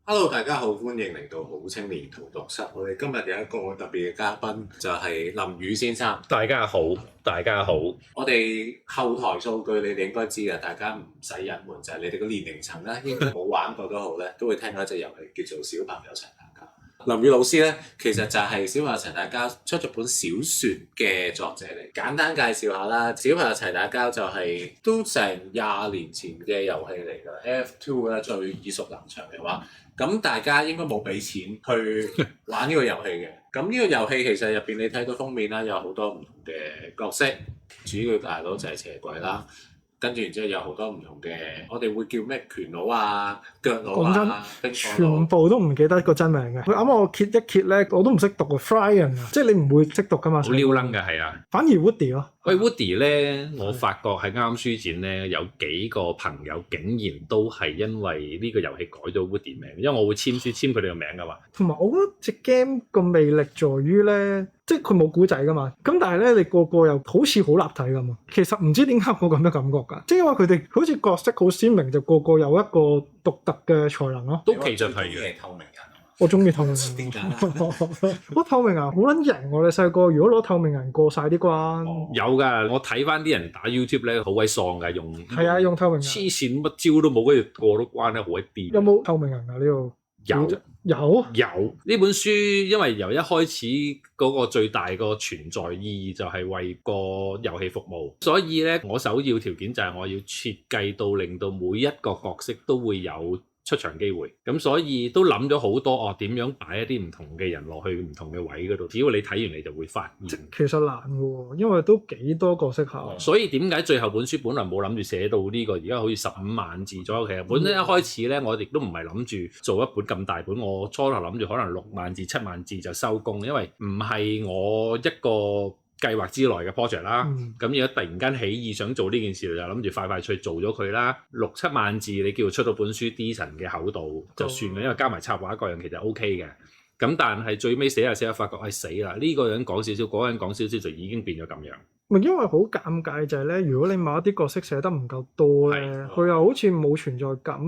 Hello，大家好，歡迎嚟到好青年荼毒室。我哋今日有一個特別嘅嘉賓，就係林宇先生。大家好，大家好。我哋後台數據你哋應該知嘅，大家唔使隱瞞，就係你哋個年齡層咧，應該冇玩過都好咧，都會聽到一隻遊戲叫做《小朋友齊打交》。林宇老師咧，其實就係《小朋友齊打交》出咗本小説嘅作者嚟。簡單介紹下啦，《小朋友齊打交》就係都成20年前嘅遊戲嚟㗎。F2 咧最耳熟能詳嘅話。咁大家應該冇俾錢去玩呢個遊戲嘅。咁呢個遊戲其實入邊你睇到封面啦，有好多唔同嘅角色，主要大佬就係邪鬼啦。跟住然之後有好多唔同嘅，我哋會叫咩拳佬啊、腳佬啊，全部都唔記得個真名嘅。佢啱啱我揭一揭咧，我都唔識讀啊 Fryan 啊，即係你唔會識讀噶嘛。好撩楞㗎，係啊。反而 Woody 咯。喂 Woody 咧，我發覺喺啱書展咧，有幾個朋友竟然都係因為呢個遊戲改咗 Woody 名，因為我會簽書簽佢哋個名㗎嘛。同埋我覺得隻 game 個魅力在於咧，即係佢冇古仔㗎嘛。咁但係咧，你個個又好似好立體㗎嘛。其實唔知點解我咁嘅感覺㗎，即係因為佢哋好似角色好鮮明，就個個有一個獨特嘅才能咯。都其實係嘅。透明人。我中意透明人。我透明人好撚型喎！你細個如果攞透明人過晒啲關，有㗎。我睇翻啲人打 YouTube 咧，好鬼喪㗎，用係啊，用透明人黐線乜招都冇，跟住過到關咧，好鬼癲。有冇透明人啊？呢度有呢本書，因為由一開始嗰個最大個存在意義就係為個遊戲服務，所以咧我首要條件就係我要設計到令到每一個角色都會有出場機會，咁所以都諗咗好多點樣擺一啲唔同嘅人落去唔同嘅位嗰度，只要你睇完你就會發現。其實難嘅喎，因為都幾多角色下。所以點解最後本書本來冇諗住寫到呢個，而家好似15萬字左右。其實本身一開始咧，我亦都唔係諗住做一本咁大本，我初頭諗住可能6萬字、7萬字就收工，因為唔係我一個計劃之內嘅 project 啦，咁而家突然間起意想做呢件事，就諗住快快脆做咗佢啦。6、7萬字你叫做出到本書 decent 嘅厚度就算啦，因為加埋插畫各樣其實 OK 嘅。咁但係最尾寫下寫下發覺係死啦，呢個人講少少，嗰個人講少少就已經變咗咁樣。因為好尷尬就係咧，如果你某一啲角色寫得唔夠多咧，佢又好似冇存在感。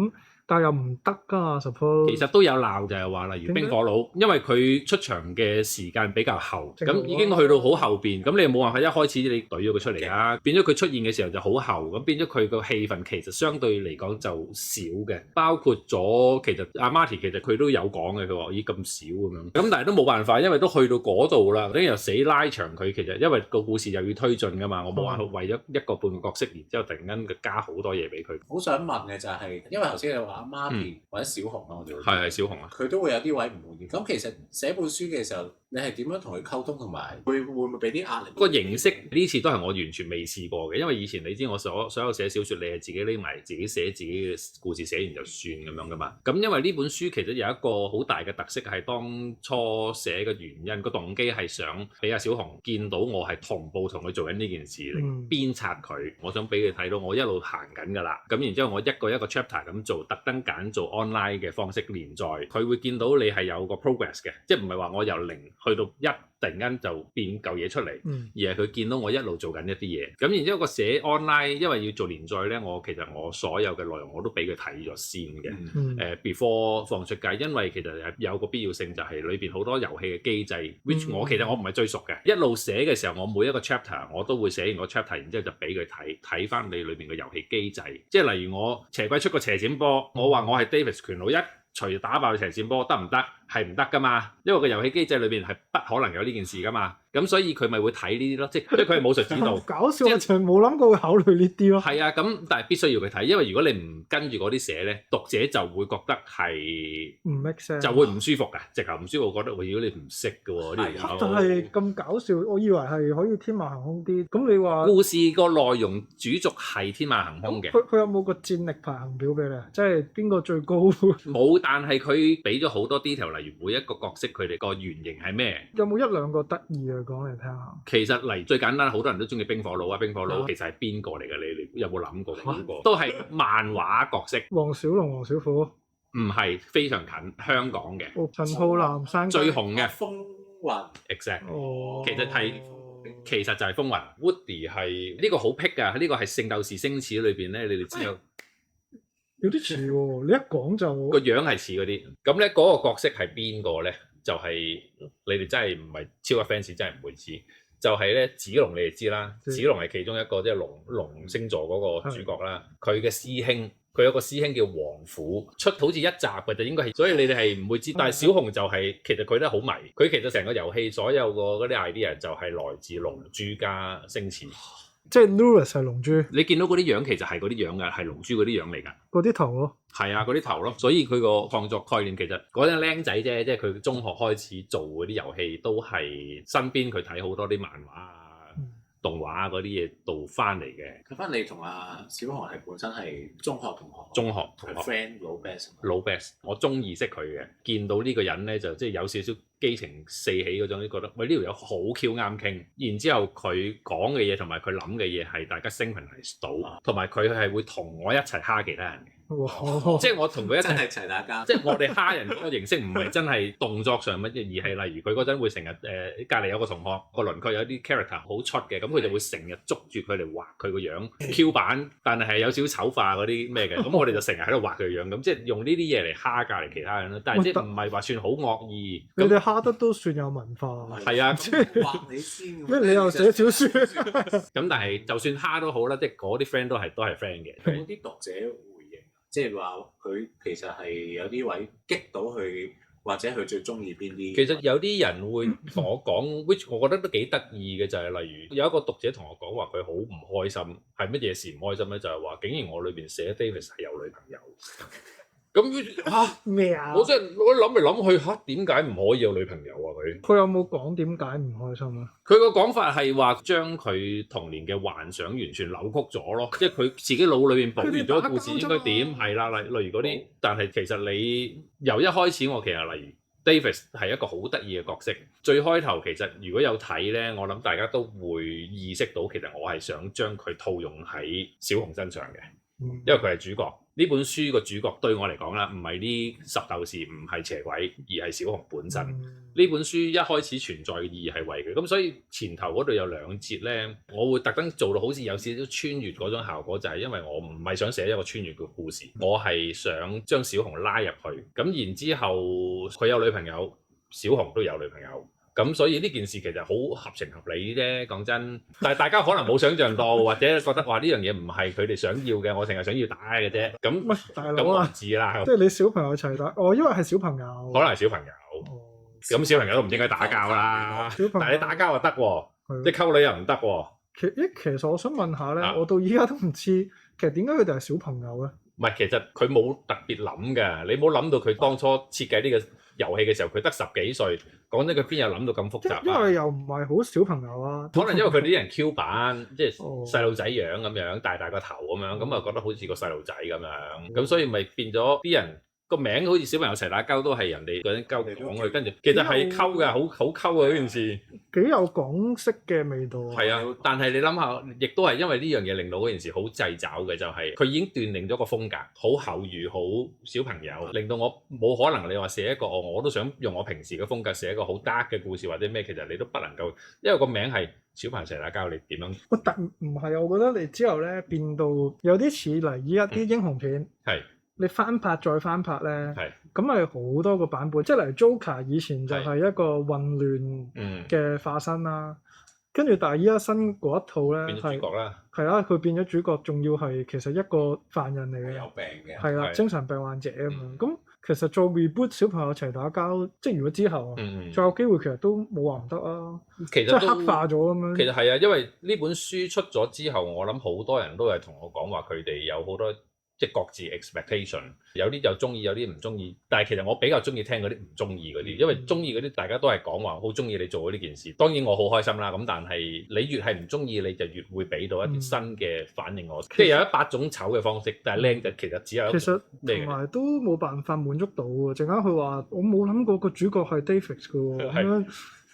但又唔得㗎，suppose 其實都有鬧就係話，例如冰火佬，因為佢出場嘅時間比較後，咁已經去到好後邊，咁你冇辦法一開始你懟咗佢出嚟啦，變咗佢出現嘅時候就好後，咁變咗佢個氣氛其實相對嚟講就少嘅，包括咗其實阿 Marty 其實佢都有講嘅，佢話咦咁少咁樣，咁但係都冇辦法，因為都去到嗰度啦，等於又死拉長佢，其實因為個故事又要推進㗎嘛，我冇辦法為咗一個半個角色，然之後突然間加好多嘢俾佢。好想問嘅就係，因為頭先你話。阿媽咪或者小紅啊，我哋係小紅啊，佢都會有啲位唔滿意。咁其實寫本書嘅時候，你係點樣同佢溝通，同埋會唔會俾啲壓力？個形式呢次都係我完全未試過嘅，因為以前你知我所有寫小説，你係自己匿埋自己寫自己嘅故事，寫完就算咁樣噶嘛。咁因為呢本書其實有一個好大嘅特色係當初寫嘅原因，個動機係想俾阿小紅見到我係同步同佢做緊呢件事嚟鞭策佢。我想俾佢睇到我一路行緊㗎啦。咁然之後我一個一個 chapter 咁做，特登揀做 online 嘅方式連載，佢會見到你係有個 progress 嘅，即係唔係話我由0去到1突然間就變嚿嘢出嚟，而係佢見到我一路做緊一啲嘢。咁然之後個寫 online，因為要做連載咧，其實我所有嘅內容我都俾佢睇咗先嘅。before 放出街，因為其實有個必要性就係裏邊好多遊戲嘅機制，which 其實我唔係最熟嘅。一路寫嘅時候，我每一個 chapter 我都會寫完個 chapter，然之後就俾佢睇翻你裏邊嘅遊戲機制。即係例如我邪鬼出個斜閃波，我話我係 Davis 拳佬一錘打爆斜閃波得唔得？係唔得㗎嘛，因為個遊戲機制裏邊係不可能有呢件事㗎嘛。咁所以佢咪會睇呢啲咯，即係佢係武術指導。搞笑，我從冇諗過會考慮呢啲咯。係啊，咁但係必須要佢睇，因為如果你唔跟住嗰啲寫咧，讀者就會覺得係唔 make sense，就會唔舒服㗎，直頭唔舒服，覺得如果你唔識嘅喎呢條友。但係咁搞笑，我以為係可以天馬行空啲。咁你話故事個內容主軸係天馬行空嘅。佢有冇個戰力排行表俾你？即係邊個最高？冇，但係佢俾咗好多 detail，例如每一個角色佢哋個原型係咩？有冇1、2個得意嘅講嚟聽下？其實嚟最簡單，好多人都中意冰火佬啊！冰火佬其實係邊個嚟嘅？你有冇諗過邊個？都係漫畫角色。黃小龍、黃小虎？唔係，非常近香港嘅。陳浩南、山最紅嘅風雲 ，exactly。其實就係風雲。Woody 係呢個好僻㗎，呢個係聖鬥士星矢裏邊咧，你哋知道。有啲似喎，你一講就個樣係似嗰啲。咁咧嗰個角色係邊個咧？就係、你哋真係唔係超級 fans，真係唔會知。就係咧子龍，你哋知啦。子龍係其中一個即係龍星座嗰個主角啦。佢嘅師兄，佢有個師兄叫王虎，出好似一集嘅就應該係，所以你哋係唔會知。但係小紅就係、其實佢都好迷，佢其實成個遊戲所有個嗰啲 idea 就係來自龍珠加星矢。即係 Louis 係龍珠你見到嗰啲樣其實係嗰啲樣㗎，係龍珠嗰啲樣嚟㗎。嗰啲頭咯，係啊，嗰啲頭咯，所以佢個創作概念其實嗰陣僆仔啫，即係佢中學開始做嗰啲遊戲，都係身邊佢睇好多啲漫畫啊、動畫啊嗰啲嘢度翻嚟嘅。睇翻你同阿小紅係本身係中學同學，中學同學 friend 老 best 老 best， 我中意識佢嘅，見到呢個人咧就即係有少少激情四起嗰種，都覺得喂呢條友好 Q 啱傾。然之後佢講嘅嘢同埋佢諗嘅嘢係大家 synchronize 到，同埋佢係會同我一齊蝦其他人嘅。即係我同佢一齊真係齊打交，即係我哋蝦人嗰個形式唔係真係動作上乜嘢，而係例如佢嗰陣會成日隔離有個同學個鄰居有啲 character 好出嘅，咁佢就會成日捉住佢嚟畫佢個樣 Q 版，但係有少少醜化嗰啲咩嘅，咁我哋就成日喺度畫佢個樣，咁即係用呢啲嘢嚟蝦隔離其他人咯。但係即係唔係話算好惡意。你哋蝦得都算有文化。係啊，畫你先。咩？你又寫小説？咁但係就算蝦都好啦，即係嗰啲 friend 都係 friend 嘅。有啲讀者回應，即係話佢其實係有啲位激到佢，或者佢最中意邊啲？其實有啲人會同我講，which 我覺得都幾得意嘅，就係例如有一個讀者同我講話佢好唔開心，係乜嘢事唔開心咧？就係話竟然我裏邊寫 Davis 係有女朋友。咁嚇咩啊？我真係我諗嚟諗去嚇，點解唔可以有女朋友啊？佢有冇講點解唔開心啊？佢個講法係話將佢童年嘅幻想完全扭曲咗咯，即係佢自己腦裏邊補完咗個故事應該點係啦，例如嗰啲。但係其實你由一開始我其實例如 Davis 係一個好得意嘅角色，最開頭其實如果有睇咧，我諗大家都會意識到其實我係想將佢套用喺小紅身上嘅。因為佢係主角，呢本書個主角對我嚟講啦，唔係啲十鬥士，唔係邪鬼，而係小紅本身。呢本書一開始存在嘅意義係為佢，咁所以前頭嗰度有兩節呢，我會特登做到好似有少少穿越嗰種效果，就係因為我唔係想寫一個穿越嘅故事，我係想將小紅拉入去，咁然之後佢有女朋友，小紅都有女朋友。咁所以呢件事其實好合情合理啫，講真。但係大家可能冇想象到，或者覺得話呢樣嘢唔係佢哋想要嘅，我淨係想要打嘅啫。咁喂，大佬啊，知啦。即係你小朋友一齊打，哦，因為係小朋友，可能係小朋友。咁小朋友都唔應該打交啦。但係你打交就得喎，即係溝女又唔得喎。其實我想問下咧，我到依家都唔知，其實點解佢哋係小朋友咧？唔係，其實佢冇特別諗㗎，你冇諗到佢當初設計呢個遊戲嘅時候，佢得10幾歲。講真，佢邊有諗到咁複雜啊？因為又唔係好小朋友啊。可能因為佢哋啲人 Q 版，即係細路仔樣咁樣，大個頭咁樣，咁啊覺得好似個細路仔咁樣，咁所以咪變咗啲人個名好似小朋友一齊打交都係人哋嗰啲鳩講佢，跟住其實係溝㗎，好溝㗎呢件事。幾有港式嘅味道。係啊，但係你諗下，亦都係因為呢樣嘢令到嗰件事好掣肘嘅，就係佢已經斷定咗個風格，好口語，好小朋友，令到我冇可能你話寫一個我都想用我平時嘅風格寫一個好 dark 嘅故事或者咩，其實你都不能夠，因為個名係小朋友一齊打交，你點樣？但唔係啊，我覺得你之後咧變到有啲似嚟依家啲英雄片。係。你翻拍再翻拍咧，咁係好多個版本，即係例如 Joker 以前就係一個混亂嘅化身啦，跟住但係依家新嗰一套咧係啦，佢變咗主角，仲要係其實一個犯人嚟嘅，有病嘅，係啦，精神病患者咁樣。咁其實做 reboot 小朋友一齊打交，即係如果之後再有機會，其實都冇話唔得啊。其實即係黑化咗咁樣。其實係啊，因為呢本書出咗之後，我諗好多人都係同我講話，佢哋有好多。即係各自 expectation， 有啲就中意，有啲唔中意。但係其實我比較中意聽嗰啲唔中意嗰啲，因為中意嗰啲大家都係講話好中意你做嘅呢件事。當然我好開心啦，咁但係你越係唔中意，你就越會俾到一啲新嘅反應我。即係有100種醜嘅方式，但係靚就其實只有一個。其實同埋都冇辦法滿足到喎。陣間佢話我冇諗過個主角係 David 嘅喎，咁樣。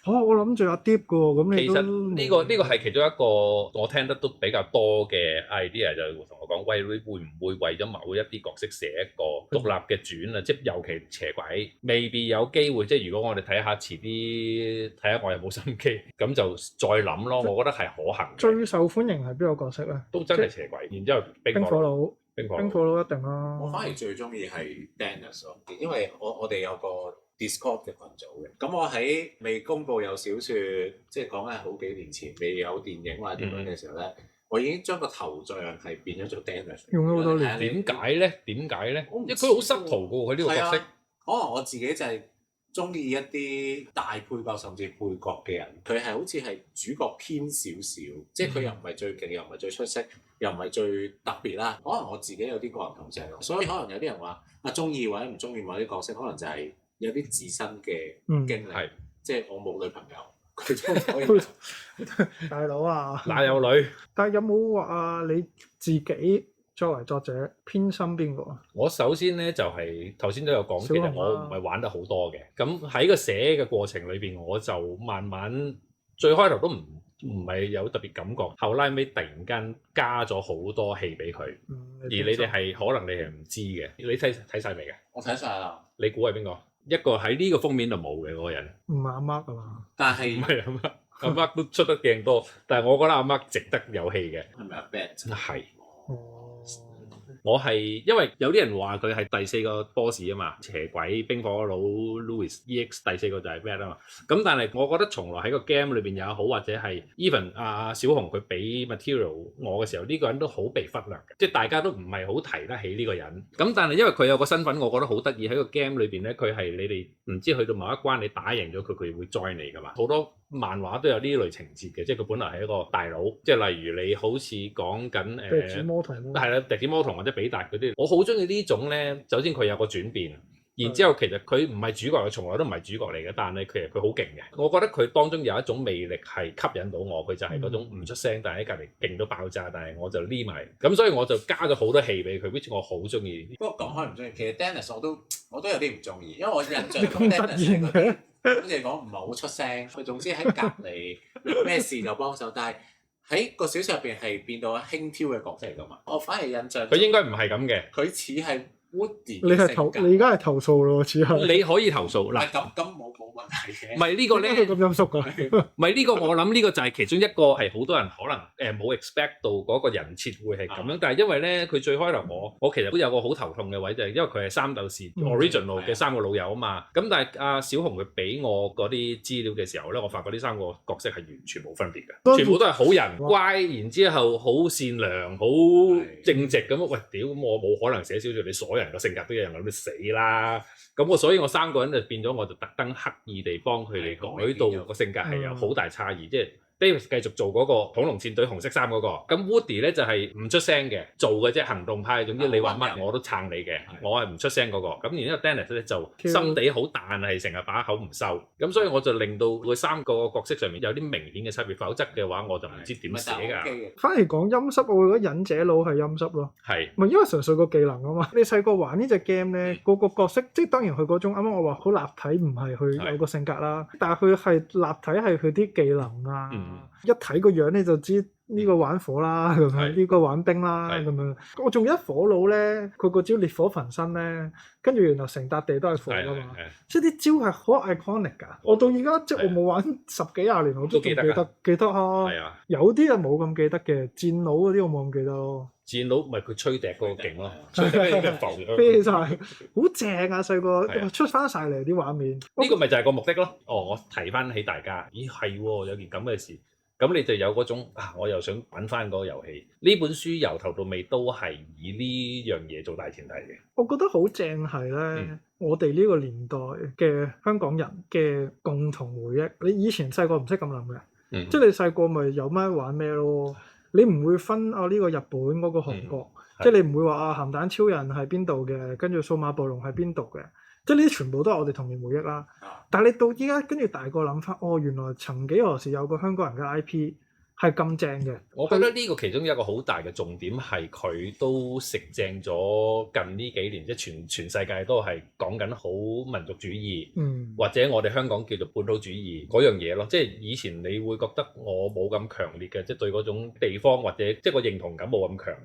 我諗住阿 Deep 嘅喎，咁你都其實呢個係其中一個我聽得都比較多嘅 idea，就同我講，喂，你會唔會為咗某一啲角色寫一個獨立嘅傳啊？即係尤其邪鬼，未必有機會。即係如果我哋睇下遲啲，睇下我有冇心機，咁就再諗咯。我覺得係可行。最受歡迎係邊個角色咧？都真係邪鬼，然之後冰火佬。冰火冰火佬一定啦。我反而最中意係 Dennis 咯，因為我哋有個 Discord 嘅群組嘅。咁我喺未公佈有小説，即係講緊係好幾年前未有電影或者點樣嘅時候咧，我已經將個頭像係變咗做 Dennis。用咗好多年。係啊點解咧？點解咧？我唔因為佢好濕圖嘅喎，佢呢個角色。可能我自己就係中意一啲大配角甚至配角嘅人，佢係好似係主角偏少少，即係佢又唔係最勁，又唔係最出色，又唔係最特別啦。可能我自己有啲個人投射咯，所以可能有啲人話中意或者唔中意某啲角色，可能就係有啲自身嘅經歷，即係我冇女朋友，佢都可以。大佬啊，哪有女？但係有冇話你自己作為作者偏心邊個啊？我首先咧就係頭先都有講，其實我唔係玩得好多嘅。咁喺個寫嘅過程裏邊，我就慢慢最開頭都唔係有特別感覺，後拉尾突然間加咗好多戲俾佢。而你哋係可能你係唔知嘅，你睇晒未嘅？我睇晒啦。你估係邊個？一個喺呢個封面度冇嘅嗰個人。唔係阿 Mark 啊嘛？但係唔係阿 Mark，阿 Mark 都出得鏡多，但係我覺得阿 Mark 值得有戲嘅。係咪阿 Bet？係。哦。我係因為有啲人話佢係第四個 boss 啊嘛，邪鬼冰火佬 Louis EX 第四個就係 Bat 啊嘛。咁但係我覺得從來喺個 game 裏邊也好，或者係 even 阿小紅佢俾 material 我嘅時候，呢個人都好被忽略嘅，即係大家都唔係好提得起呢個人。咁但係因為佢有個身份，我覺得好得意喺個 game 裏邊咧，佢係你哋唔知去到某一關你打贏咗佢，佢會 join 你噶嘛。好多漫畫都有呢類情節嘅，即係佢本來係一個大佬，即係例如你好似講緊笛子魔童係啦，笛子魔童或者比達嗰啲，我好中意呢種咧。首先佢有個轉變，然之後其實佢唔係主角，佢從來都唔係主角嚟嘅，但係其實佢好勁嘅。我覺得佢當中有一種魅力係吸引到我，佢就係嗰種唔出聲，但係喺隔離勁到爆炸，但係我就匿埋，咁所以我就加咗好多戲俾佢，which 我好中意。不過講開唔中意，其實 Dennis 我都有啲唔中意，因為我印象中咁突然嘅。好似講唔係好出聲，佢總之喺隔離咩事就幫手，但係喺個小説入邊係變到輕佻嘅角色嚟㗎嘛。我反而印象佢應該唔係咁嘅，佢似係 Woody 你而家係投訴咯，似係。你可以投訴嗱，咁冇問題嘅。唔係呢個咧，佢咁陰濕㗎。唔係呢個，我諗呢個就係其中一個係好多人可能冇 expect 到嗰個人設會係咁樣，但係因為咧佢最開頭我其實都有個好頭痛嘅位，就係因為佢係三鬥士 original 嘅三個老友啊嘛，咁但係阿小紅佢俾我嗰啲資料嘅時候咧，我發覺呢三個角色係完全冇分別嘅，全部都係好人乖，然之後好善良、好正直咁。喂，屌，咁我冇可能寫小説你所有人個性格都一樣，咁你死啦！咁所以我三個人就變咗，我就特登刻意地幫佢哋改到個性格係有好大差異，即係 David 繼續做嗰個恐龍戰隊紅色衫嗰個，咁 Woody 咧就係唔出聲嘅，做嘅啫，行動派，總之你話乜我都撐你嘅，我係唔出聲嗰個。咁然之後 Dennis 咧就心地好，但係成日把口唔收，咁所以我就令到佢三個角色上面有啲明顯嘅差別，否則嘅話我就唔知點寫㗎。反而講陰濕，我覺得忍者佬係陰濕咯。係，唔係因為純粹個技能啊嘛。你細個玩呢隻 game 咧，個角色即係當然佢嗰種啱啱我話好立體，唔係佢有個性格啦，但係佢係立體係佢啲技能啊。一睇個樣你就知呢個玩火啦，咁樣呢個玩冰啦，咁樣。我仲記得火佬咧，佢個招烈火焚身咧，跟住原來成笪地都係火㗎嘛，即係啲招係好 iconic 㗎。我到而家即係我冇玩十幾廿年，我都仲記得啊。有啲人冇咁記得嘅，戰佬嗰啲我冇咁記得咯。戰佬咪佢吹笛嗰個勁咯，吹笛嗰啲浮咗飛晒，好正啊！細個出翻晒嚟啲畫面，呢個咪就係個目的咯。我提翻起大家，咦係喎，有件咁嘅事。咁你就有嗰種我又想玩翻嗰個遊戲。呢本書由頭到尾都係以呢樣嘢做大前提嘅。我覺得好正係咧，我哋呢個年代嘅香港人嘅共同回憶。你以前細個唔識咁諗嘅，即係你細個咪有咩玩咩咯。你唔會分呢個日本嗰個韓國，即係你唔會話鹹蛋超人係邊度嘅，跟住數碼暴龍係邊度嘅。即係呢啲全部都係我哋童年回憶啦。但係你到依家跟住大個諗翻，原來曾幾何時有個香港人嘅 IP 係咁正嘅。我覺得呢個其中一個好大嘅重點係佢都食正咗近呢幾年，即係全世界都係講緊好民族主義，或者我哋香港叫做本土主義嗰樣嘢咯。即係以前你會覺得我冇咁強烈嘅，即係對嗰種地方或者即係個認同感冇咁強。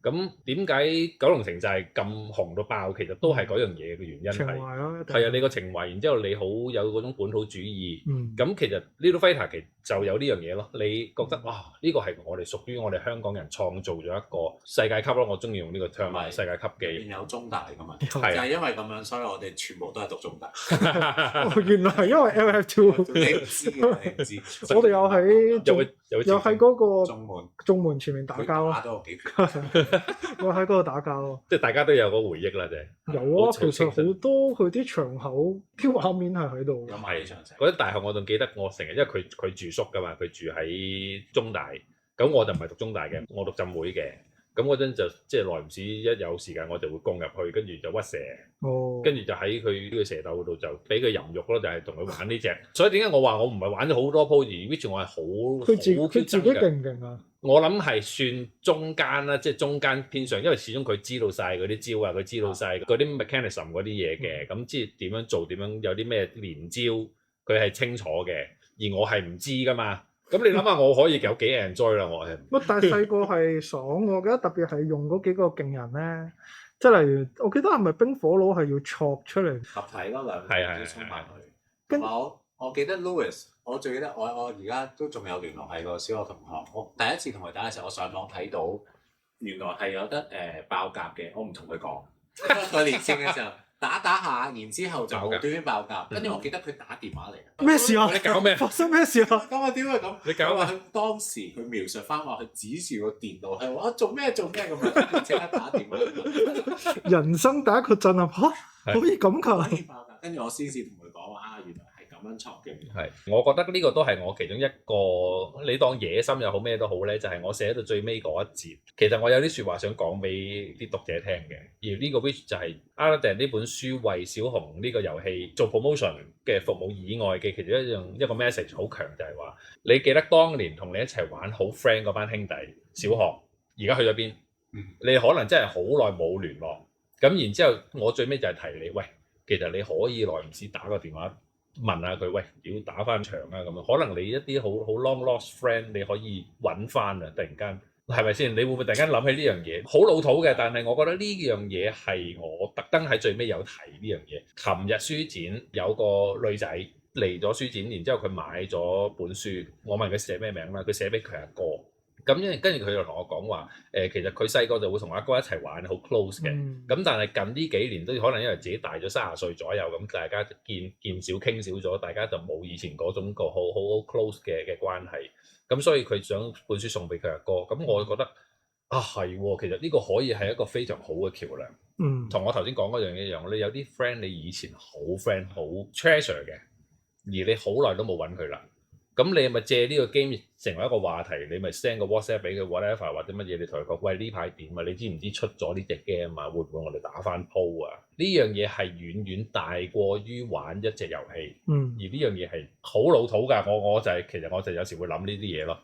咁點解九龍城就係咁紅到爆？其實都係嗰樣嘢嘅原因情懷咯，係啊，你個情懷，然之後你好有嗰種本土主義。咁其實 Little Fighter 其實就有呢樣嘢咯。你覺得哇，呢個係我哋屬於我哋香港人創造咗一個世界級咯，我中意用呢個 term 係世界級嘅。有中大㗎嘛？係就係因為咁樣，所以我哋全部都係讀中大。哦，原來係因為 LF2，你唔知嘅，你唔知。我哋有喺有喺嗰個中門前面打交咯，打咗我幾拳。我喺嗰度打交咯。即係大家都有個回憶啦，啫。有啊，其實好多佢啲場口啲畫面係喺度。有埋場仔。嗰啲大學我仲記得，我成日因為佢住宿㗎嘛，佢住喺中大，咁我就唔係讀中大嘅，我讀浸會嘅。咁嗰陣就即係耐唔時一有時間我就會攻入去，跟住就屈蛇，跟住就喺佢呢個蛇竇度就俾佢淫辱咯，就係同佢玩呢隻。所以點解我話我唔係玩咗好多鋪，而 which 我係好佢自己勁唔勁啊？我諗係算中間啦，即係中間偏上，因為始終佢知道晒嗰啲招啊，佢知道晒嗰啲 mechanism 嗰啲嘢嘅，咁即係點樣做，點樣有啲咩連招，佢係清楚嘅，而我係唔知㗎嘛。咁你諗下，我可以有幾 enjoy 啦，我係。乜？但係細個係爽，我記得特別係用嗰幾個勁人咧，即係例如，我記得係咪冰火佬係要戳出嚟合體咯，兩係要衝埋去。跟我記得 Louis， 我最記得我而家都仲有聯絡係個小學同學。我第一次同佢打嘅時候，我上網睇到原來係有得爆甲嘅，我唔同佢講。佢年輕嘅時候。打下，然之後就無端端爆甲，跟住我記得佢打電話嚟。咩事啊？你搞咩？發生咩事啊？咁啊點解咁？你搞啊！佢當時佢描述翻話，佢指住個電腦係話做咩咁樣，即刻打電話。人生第一個震撼嚇，可以咁㗎？可以爆甲，跟住我先至同佢講話原來係咁樣錯嘅。係，我覺得呢個都係我其中一個，你當野心又好咩都好咧，就係我寫到最尾嗰一節。其實我有啲説話想講俾啲讀者聽嘅，而呢個 which 就係 Other Than 呢本書為小紅呢個遊戲做 promotion 嘅服務以外嘅其中一個 message 好強，就係話你記得當年同你一齊玩好 friend 嗰班兄弟，小學而家去咗邊？你可能真係好耐冇聯絡，咁然之後我最尾就係提你，喂，其實你可以耐唔時打個電話問下佢，喂，要打翻場啊咁樣，可能你一啲好 long lost friend 你可以揾翻啊，突然間。係咪先？你會唔會突然間諗起呢樣嘢？好老土嘅，但係我覺得呢樣嘢係我特登喺最尾有提呢樣嘢。琴日書展有個女仔嚟咗書展，然之後佢買咗本書，我問佢寫咩名啦，佢寫俾佢阿哥。咁跟住佢就同我講話，其實佢細個就會同阿哥一齊玩，好 close 嘅。咁但係近呢幾年都可能因為自己大咗30歲左右，咁大家見少傾少咗，大家就冇以前嗰種個好 close 嘅關係。咁所以佢想本書送俾佢阿哥，咁我覺得啊係喎，其實呢個可以係一個非常好嘅橋梁。同我頭先講嗰樣一樣，你有啲 friend 你以前好 friend 好 treasure 嘅，而你好耐都冇揾佢啦。咁你咪借呢個 game 成為一個話題，你咪 send 個 WhatsApp 俾佢 whatever 或者乜嘢，你同佢講，喂，呢排點啊？你知唔知出咗呢隻 game 啊？會唔會我哋打翻鋪啊？呢樣嘢係遠遠大過於玩一隻遊戲。而呢樣嘢係好老土㗎。我就係其實我就有時會諗呢啲嘢咯。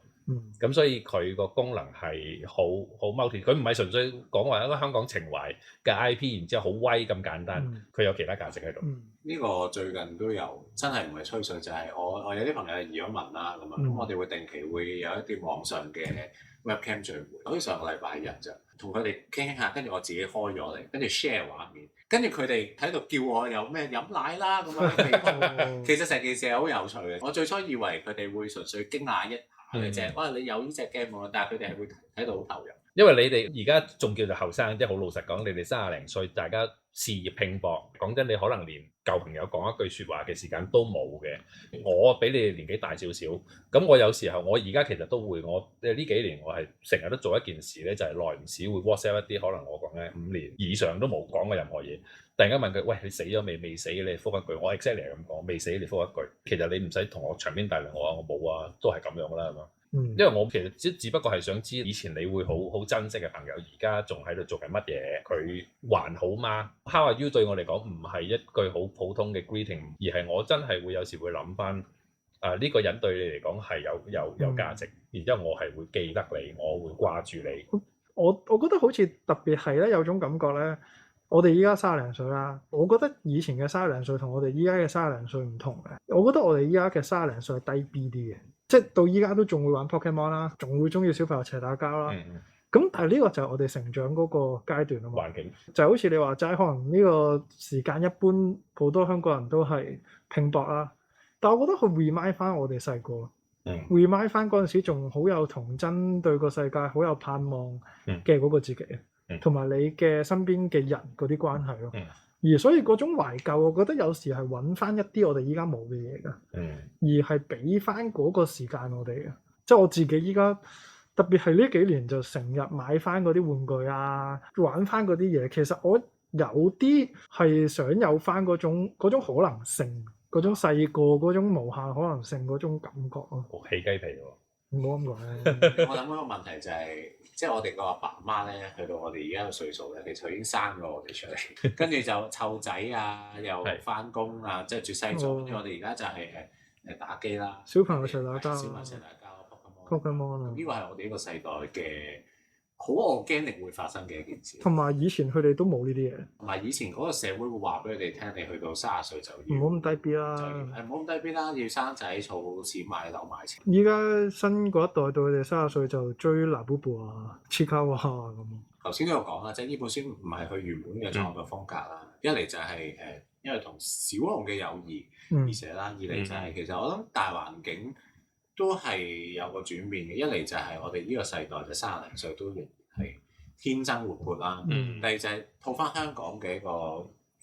咁所以佢個功能係好 multi，佢唔係純粹講話一個香港情懷嘅 IP， 然之後好威咁簡單，佢有其他價值喺度。呢個最近都有，真係唔係吹水，就係我有啲朋友移咗民啦，咁我哋會定期會有一啲網上嘅 webcam 聚會，好似上個禮拜日咋，同佢哋傾下，跟住我自己開咗嚟，跟住 share 畫面，跟住佢哋喺度叫我有咩飲奶啦咁樣。其實成件事係好有趣嘅。我最初以為佢哋會純粹驚訝一嘅啫，哇！你有呢隻 game 喎，但係佢哋係會睇到好投入。因為你哋而家仲叫做後生，即係好老實講，你哋30零歲，大家事業拼搏，講真，你可能連舊朋友講一句説話嘅時間都冇嘅。我比你哋年紀大少少，咁我有時候我而家其實都會，我呢幾年我係成日都做一件事咧，就係耐唔時會 WhatsApp 一啲可能我講咧5年以上都冇講過任何嘢，突然間問佢，喂，你死咗未？未死，你覆一句，我 exactly 係咁講，未死你覆一句。其實你唔使同我長篇大論，我話我冇啊，都係咁樣啦，係嘛？因為我其實只不過係想知以前你會好珍惜嘅朋友，而家仲喺度做緊乜嘢？佢還好嗎？How are you 對我嚟講唔係一句好普通嘅 greeting， 而係我真係會有時會諗翻呢個人對你嚟講係有價值，然之後我係會記得你，我會掛住你。我覺得好似特別係咧有種感覺咧，我哋依家30零歲啦，我覺得以前嘅30零歲同我哋依家嘅30零歲唔同嘅。我覺得我哋依家嘅30零歲係低 B 啲嘅。即係到依家都仲會玩 Pokemon 啦，仲會中意小朋友一齊打交啦。咁但係呢個就係我哋成長嗰個階段啊嘛。環境就好似你話齋，可能呢個時間一般好多香港人都係拼搏啦。但係我覺得佢 remind 翻我哋細個， remind 翻嗰陣時仲好有童真，對個世界好有盼望嘅嗰個自己，同埋你嘅身邊嘅人嗰啲關係咯。而所以嗰種懷舊，我覺得有時係揾翻一啲我哋依家冇嘅嘢㗎，而係俾翻嗰個時間我哋嘅。即係我自己依家特別係呢幾年就成日買翻嗰啲玩具啊，玩翻嗰啲嘢。其實我有啲係想有翻嗰種可能性，嗰種細個嗰種無限可能性嗰種感覺咯。起雞皮喎！唔好咁講咧。我諗嗰個問題就係，即係我哋個阿爸阿媽咧，去到我哋而家嘅歲數咧，其實已經生過我哋出嚟，跟住就湊仔啊，又翻工啊，即係着西裝。跟住我哋而家就係誒打機啦，小朋友成日打交，小朋友成日打交，Pokemon 啊。呢個係我哋呢個世代嘅好organic會發生嘅一件事。同埋以前佢哋都冇呢啲嘢。同埋以前嗰個社會會話俾佢哋聽，你去到30歲就要唔好咁低 B 啦，唔好咁低 B 啦，要生仔儲錢買樓買錢。依家新嗰一代到佢哋30歲就追拿布布啊、切卡哇咁。頭先都有講啦，即係呢本書唔係佢原本嘅創作風格啦。一嚟就係因為同小熊嘅友誼而寫啦；二嚟就係其實我諗大環境都係有個轉變嘅。一嚟就係我哋呢個世代就30零歲都仍然係天真活潑啦。第二就係套翻香港嘅一個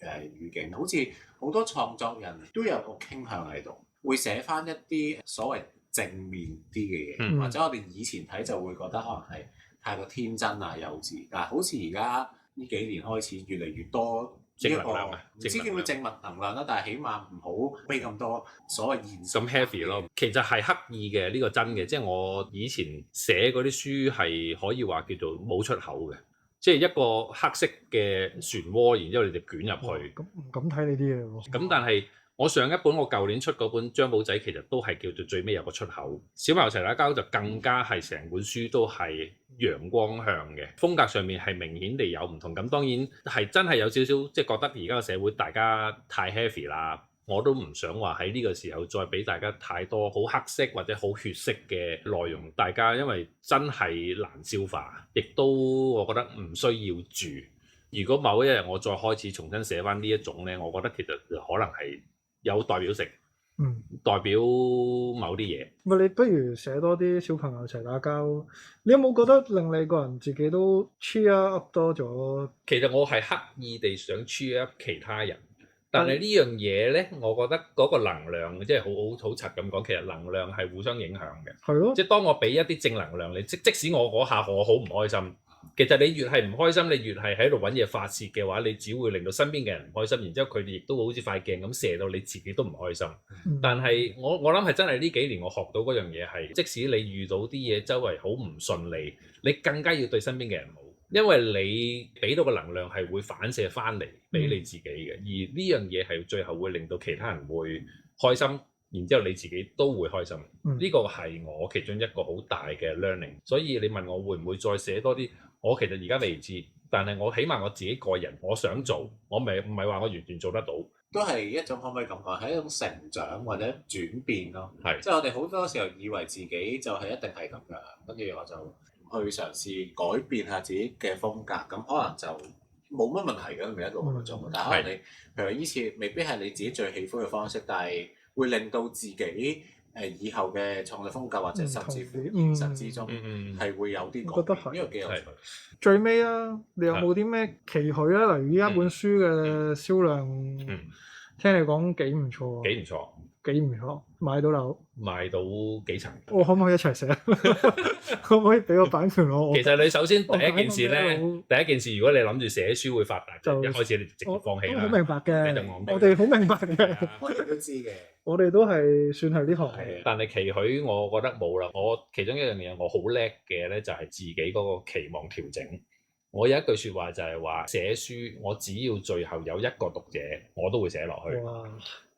語境，好似好多創作人都有個傾向喺度，會寫翻一啲所謂正面啲嘅嘢，或者我哋以前睇就會覺得可能係太過天真啊、幼稚，但係好似而家呢幾年開始越嚟越多正能量啊，唔知叫唔叫正能量啦，但係起碼唔好俾咁多所謂現實咁 heavy 咯。其實係刻意嘅，呢個真嘅，即係我以前寫嗰啲書係可以話叫做冇出口嘅，即係一個黑色嘅漩渦，然之後你哋捲入去。咁唔敢睇你啲嘢喎。咁但係我上一本我舊年出嗰本張寶仔，其實都係叫做最尾有個出口。小朋友齊打交就更加係成本書都係陽光向嘅，風格上面係明顯地有唔同。咁當然係真係有少少即係覺得而家個社會大家太 heavy 啦，我都唔想話喺呢個時候再俾大家太多好黑色或者好血色嘅內容，大家因為真係難消化，亦都我覺得唔需要住。如果某一日我再開始重新寫翻呢一種呢，我覺得其實可能係有代表性，代表某啲嘢。你不如寫多啲小朋友一齊打交。你有冇覺得令你個人自己都 cheer up 多咗？其實我係刻意地想 cheer up 其他人，但係呢樣嘢呢，我覺得嗰個能量即係好柒咁講，其實能量係互相影響嘅。係咯，即係當我俾一啲正能量你，即使我嗰下我好唔開心。其實你越係唔開心，你越係喺度揾嘢發泄嘅話，你只會令到身邊嘅人唔開心，然之後佢哋亦都好似塊鏡咁射到你自己都唔開心。但係我諗係真係呢幾年我學到嗰樣嘢係，即使你遇到啲嘢周圍好唔順利，你更加要對身邊嘅人好，因為你俾到個能量係會反射翻嚟俾你自己嘅，而呢樣嘢係最後會令到其他人會開心。然之後你自己都會開心，呢個係我其中一個好大嘅 learning。所以你問我會唔會再寫多啲，我其實而家未知，但係我起碼我自己個人我想做，我唔係話我完全做得到，都係一種可唔可以咁講，係一種成長或者轉變咯。係，即係我哋好多時候以為自己就係一定係咁樣，跟住我就去嘗試改變下自己嘅風格，咁可能就冇乜問題嘅，咪一路咁做。但係可能你譬如呢次未必係你自己最喜歡嘅方式，但係會令到自己以後嘅創作風格或者甚至乎現實之中係會有啲改變。覺得係呢個幾有趣。最尾啊，你有冇啲咩期許啊？例如依家本書嘅銷量，聽你講幾唔錯，幾唔錯，買到樓，賣到幾層。我可唔可以一齊寫？可唔可以俾個版權我？其實你首先第一件事咧，如果你諗住寫書會發達，就一開始你直接放棄啦。好明白嘅，我哋好明白嘅，我哋都知嘅。我哋都係算係呢行嘅。但係期許我覺得冇啦。我其中一樣嘢我好叻嘅咧，就係自己嗰個期望調整。我有一句説話就係話寫書，我只要最後有一個讀者，我都會寫落去。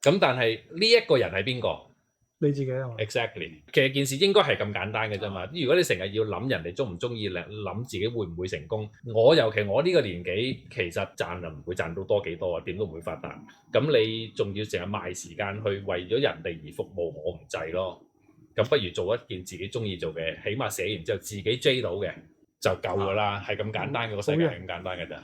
咁但係呢一個人係邊個？你自己啊嘛。Exactly， 其實件事應該係咁簡單嘅啫嘛。如果你成日要諗人哋中唔中意，諗自己會唔會成功，尤其我呢個年紀，其實賺就唔會賺到多幾多啊，點都唔會發達。咁你仲要成日賣時間去為咗人哋而服務，我唔制咯。咁不如做一件自己中意做嘅，起碼寫完之後自己追到嘅就夠㗎啦，係咁簡單嘅，個世界係咁簡單嘅咋。